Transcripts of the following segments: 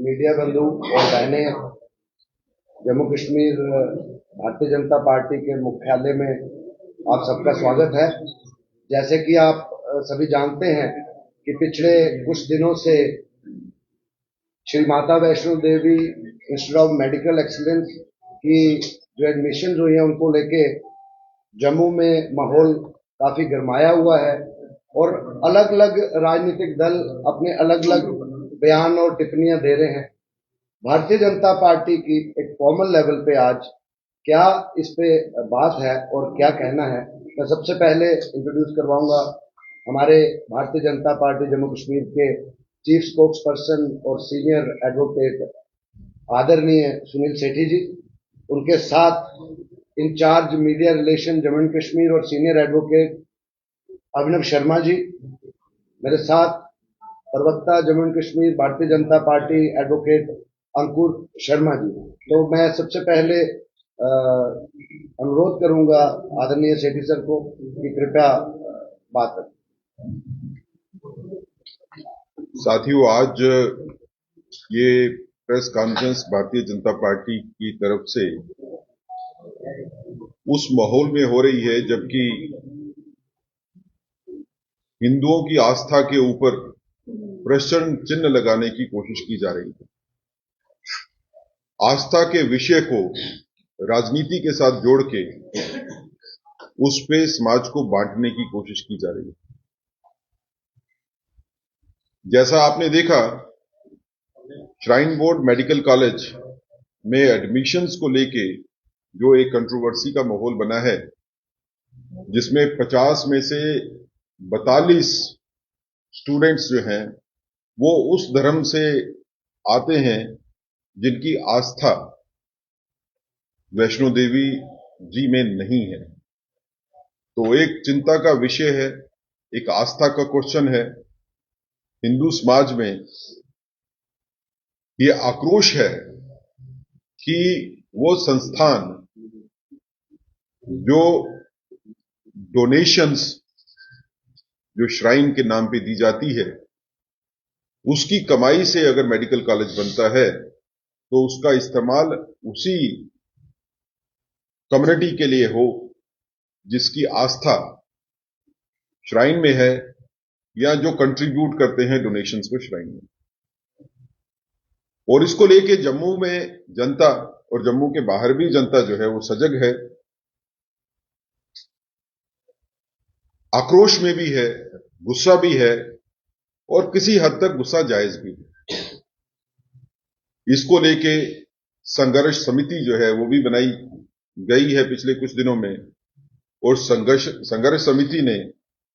Media बंधु और बहनें, जम्मू कश्मीर भारतीय जनता पार्टी के मुख्यालय में आप सबका स्वागत है। जैसे कि आप सभी जानते हैं कि पिछले कुछ दिनों से Shri Mata Vaishno Devi institute of medical excellence की जो एडमिशन हुई है उनको लेके जम्मू में माहौल काफी गरमाया हुआ है और अलग अलग राजनीतिक दल अपने अलग अलग बयान और टिप्पणियां दे रहे हैं। भारतीय जनता पार्टी की एक फॉर्मल लेवल पे आज क्या इस पे बात है और क्या कहना है, मैं सबसे पहले इंट्रोड्यूस करवाऊंगा हमारे भारतीय जनता पार्टी जम्मू कश्मीर के चीफ स्पोक्स पर्सन और सीनियर एडवोकेट आदरणीय सुनील सेठी जी, उनके साथ incharge media relation Jammu and Kashmir और सीनियर एडवोकेट अभिनव शर्मा जी, मेरे साथ प्रवक्ता Jammu and Kashmir Bharatiya Janata party advocate Ankur Sharma ji. तो मैं सबसे पहले अनुरोध करूंगा आदरणीय सेठी सर को कि कृपया बात करें। साथियों, आज ये प्रेस कॉन्फ्रेंस भारतीय जनता पार्टी की तरफ से उस माहौल में हो रही है जबकि हिंदुओं की आस्था के ऊपर प्रश्न चिन्ह लगाने की कोशिश की जा रही है। आस्था के विषय को राजनीति के साथ जोड़ के उस पे समाज को बांटने की कोशिश की जा रही है। जैसा आपने देखा, श्राइन बोर्ड मेडिकल कॉलेज में एडमिशंस को लेके जो एक कंट्रोवर्सी का माहौल बना है, जिसमें 50 में से 42 स्टूडेंट्स जो हैं वो उस धर्म से आते हैं जिनकी आस्था वैष्णो देवी जी में नहीं है। तो एक चिंता का विषय है, एक आस्था का क्वेश्चन है। हिंदू समाज में ये आक्रोश है कि वो संस्थान जो डोनेशंस जो श्राइन के नाम पे दी जाती है, उसकी कमाई से अगर मेडिकल कॉलेज बनता है तो उसका इस्तेमाल उसी कम्युनिटी के लिए हो जिसकी आस्था श्राइन में है या जो कंट्रीब्यूट करते हैं डोनेशंस को श्राइन में। और इसको लेके जम्मू में जनता और जम्मू के बाहर भी जनता जो है वो सजग है, आक्रोश में भी है, गुस्सा भी है और किसी हद तक गुस्सा जायज भी है। इसको लेके संघर्ष समिति जो है वो भी बनाई गई है पिछले कुछ दिनों में, और संघर्ष समिति ने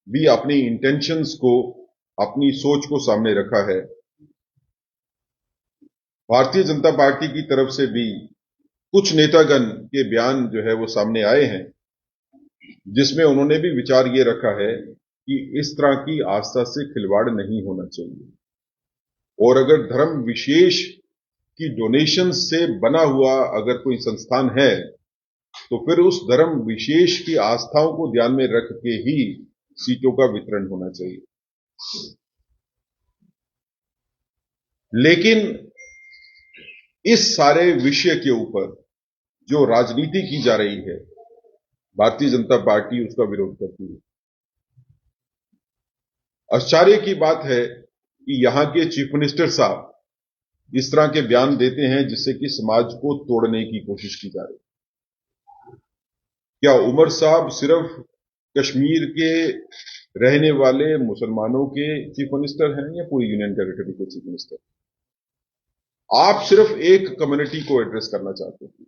भी अपनी इंटेंशंस को, अपनी सोच को सामने रखा है। भारतीय जनता पार्टी की तरफ से भी कुछ नेतागण के बयान जो है वो सामने आए हैं, जिसमें उन्होंने भी विचार ये रखा है कि इस तरह की आस्था से खिलवाड़ नहीं होना चाहिए, और अगर धर्म विशेष की डोनेशन से बना हुआ अगर कोई संस्थान है तो फिर उस धर्म विशेष की आस्थाओं को ध्यान में रख के ही सीटों का वितरण होना चाहिए। लेकिन इस सारे विषय के ऊपर जो राजनीति की जा रही है, भारतीय जनता पार्टी उसका विरोध करती है। आश्चर्य की बात है कि यहां के चीफ मिनिस्टर साहब इस तरह के बयान देते हैं जिससे कि समाज को तोड़ने की कोशिश की जा रही है। क्या उमर साहब सिर्फ कश्मीर के रहने वाले मुसलमानों के चीफ मिनिस्टर हैं या पूरी यूनियन टेरिटरी के चीफ मिनिस्टर? आप सिर्फ एक कम्युनिटी को एड्रेस करना चाहते हैं।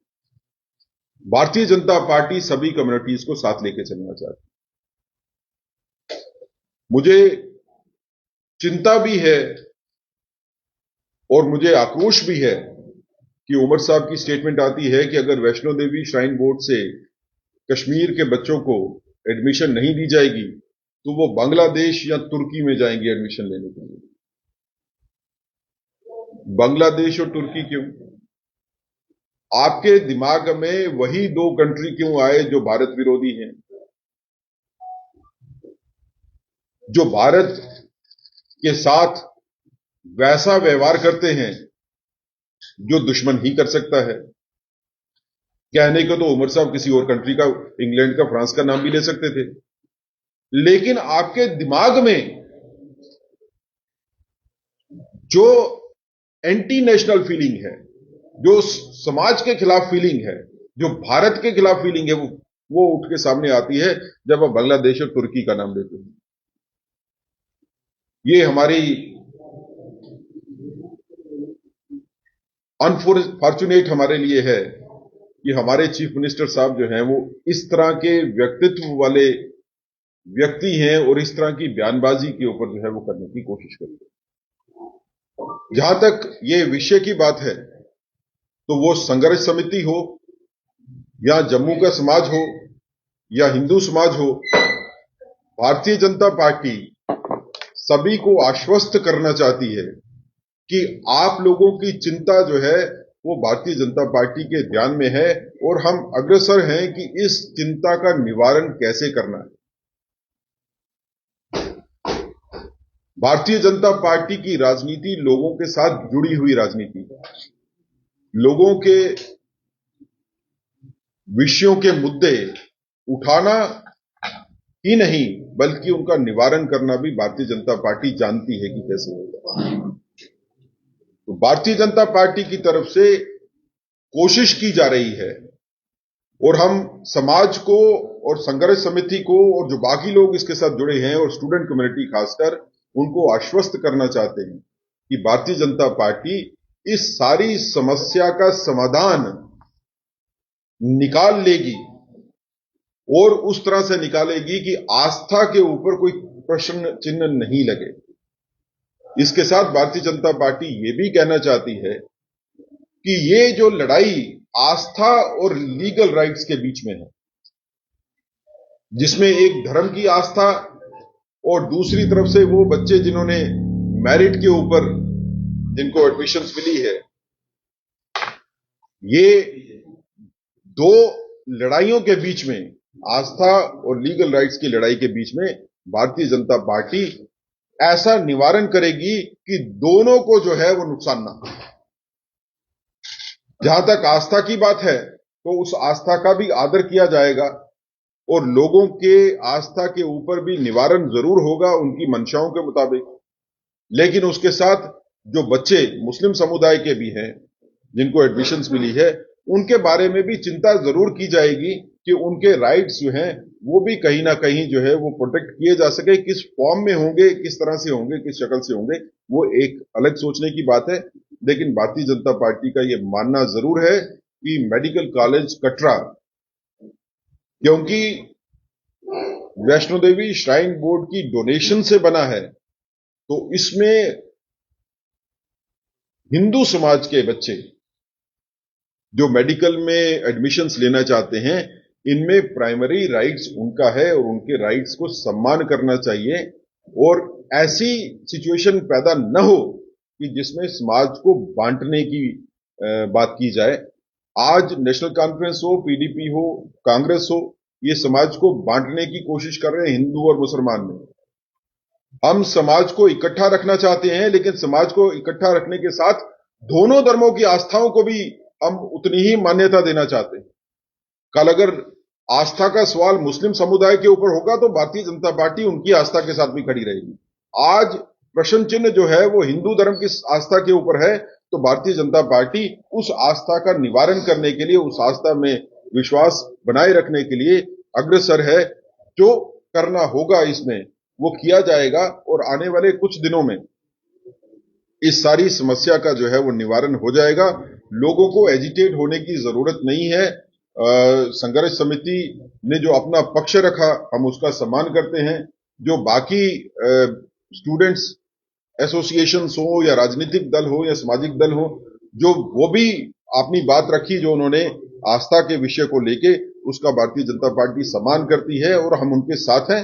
भारतीय जनता पार्टी सभी कम्युनिटीज को साथ लेके चलना चाहती है। मुझे चिंता भी है और मुझे आक्रोश भी है कि उमर साहब की स्टेटमेंट आती है कि अगर वैष्णो देवी श्राइन बोर्ड से कश्मीर के बच्चों को एडमिशन नहीं दी जाएगी तो वो बांग्लादेश या तुर्की में जाएंगे एडमिशन लेने के लिए। बांग्लादेश और तुर्की क्यों? आपके दिमाग में वही दो कंट्री क्यों आए जो भारत विरोधी हैं, जो भारत के साथ वैसा व्यवहार करते हैं जो दुश्मन ही कर सकता है। कहने को तो उमर साहब किसी और कंट्री का, इंग्लैंड का, फ्रांस का नाम भी ले सकते थे, लेकिन आपके दिमाग में जो एंटी नेशनल फीलिंग है, जो समाज के खिलाफ फीलिंग है, जो भारत के खिलाफ फीलिंग है, वो उठ के सामने आती है जब आप बांग्लादेश और तुर्की का नाम लेते हैं। ये हमारी अनफॉर्चुनेट हमारे लिए है कि हमारे चीफ मिनिस्टर साहब जो हैं वो इस तरह के व्यक्तित्व वाले व्यक्ति हैं और इस तरह की बयानबाजी के ऊपर जो है वो करने की कोशिश करते हैं। जहां तक ये विषय की बात है तो वो संघर्ष समिति हो या जम्मू का समाज हो या हिंदू समाज हो, भारतीय जनता पार्टी सभी को आश्वस्त करना चाहती है कि आप लोगों की चिंता जो है वो भारतीय जनता पार्टी के ध्यान में है और हम अग्रसर हैं कि इस चिंता का निवारण कैसे करना है। भारतीय जनता पार्टी की राजनीति लोगों के साथ जुड़ी हुई राजनीति है। लोगों के विषयों के मुद्दे उठाना ही नहीं बल्कि उनका निवारण करना भी भारतीय जनता पार्टी जानती है कि कैसे होगा। तो भारतीय जनता पार्टी की तरफ से कोशिश की जा रही है और हम समाज को और संघर्ष समिति को और जो बाकी लोग इसके साथ जुड़े हैं और स्टूडेंट कम्युनिटी खासकर उनको आश्वस्त करना चाहते हैं कि भारतीय जनता पार्टी इस सारी समस्या का समाधान निकाल लेगी और उस तरह से निकालेगी कि आस्था के ऊपर कोई प्रश्न चिन्ह नहीं लगे। इसके साथ भारतीय जनता पार्टी ये भी कहना चाहती है कि ये जो लड़ाई आस्था और लीगल राइट्स के बीच में है, जिसमें एक धर्म की आस्था और दूसरी तरफ से वो बच्चे जिन्होंने मेरिट के ऊपर जिनको एडमिशंस मिली है, ये दो लड़ाइयों के बीच में, आस्था और लीगल राइट्स की लड़ाई के बीच में भारतीय जनता पार्टी ऐसा निवारण करेगी कि दोनों को जो है वो नुकसान ना हो। जहां तक आस्था की बात है तो उस आस्था का भी आदर किया जाएगा और लोगों के आस्था के ऊपर भी निवारण जरूर होगा उनकी मंशाओं के मुताबिक। लेकिन उसके साथ जो बच्चे मुस्लिम समुदाय के भी हैं जिनको एडमिशंस मिली है, उनके बारे में भी चिंता जरूर की जाएगी कि उनके राइट्स जो हैं वो भी कहीं ना कहीं जो है वो प्रोटेक्ट किए जा सके। किस फॉर्म में होंगे, किस तरह से होंगे, किस शक्ल से होंगे, वो एक अलग सोचने की बात है। लेकिन भारतीय जनता पार्टी का ये मानना जरूर है कि मेडिकल कॉलेज कटरा, क्योंकि वैष्णो देवी श्राइन बोर्ड की डोनेशन से बना है, तो इसमें हिंदू समाज के बच्चे जो मेडिकल में एडमिशंस लेना चाहते हैं, इनमें प्राइमरी राइट्स उनका है और उनके राइट्स को सम्मान करना चाहिए और ऐसी सिचुएशन पैदा न हो कि जिसमें समाज को बांटने की बात की जाए। आज नेशनल कॉन्फ्रेंस हो, पीडीपी हो, कांग्रेस हो, ये समाज को बांटने की कोशिश कर रहे हैं हिंदू और मुसलमान में। हम समाज को इकट्ठा रखना चाहते हैं, लेकिन समाज को इकट्ठा रखने के साथ दोनों धर्मों की आस्थाओं को भी हम उतनी ही मान्यता देना चाहते हैं। कल अगर आस्था का सवाल मुस्लिम समुदाय के ऊपर होगा तो भारतीय जनता पार्टी उनकी आस्था के साथ भी खड़ी रहेगी। आज प्रश्न चिन्ह जो है वो हिंदू धर्म की आस्था के ऊपर है, तो भारतीय जनता पार्टी उस आस्था का निवारण करने के लिए, उस आस्था में विश्वास बनाए रखने के लिए अग्रसर है। जो करना होगा इसमें वो किया जाएगा और आने वाले कुछ दिनों में इस सारी समस्या का जो है वो निवारण हो जाएगा। लोगों को एजिटेट होने की जरूरत नहीं है। संघर्ष समिति ने जो अपना पक्ष रखा हम उसका सम्मान करते हैं। जो बाकी स्टूडेंट्स एसोसिएशंस हो या राजनीतिक दल हो या सामाजिक दल हो, जो वो भी अपनी बात रखी जो उन्होंने आस्था के विषय को लेके, उसका भारतीय जनता पार्टी सम्मान करती है और हम उनके साथ हैं।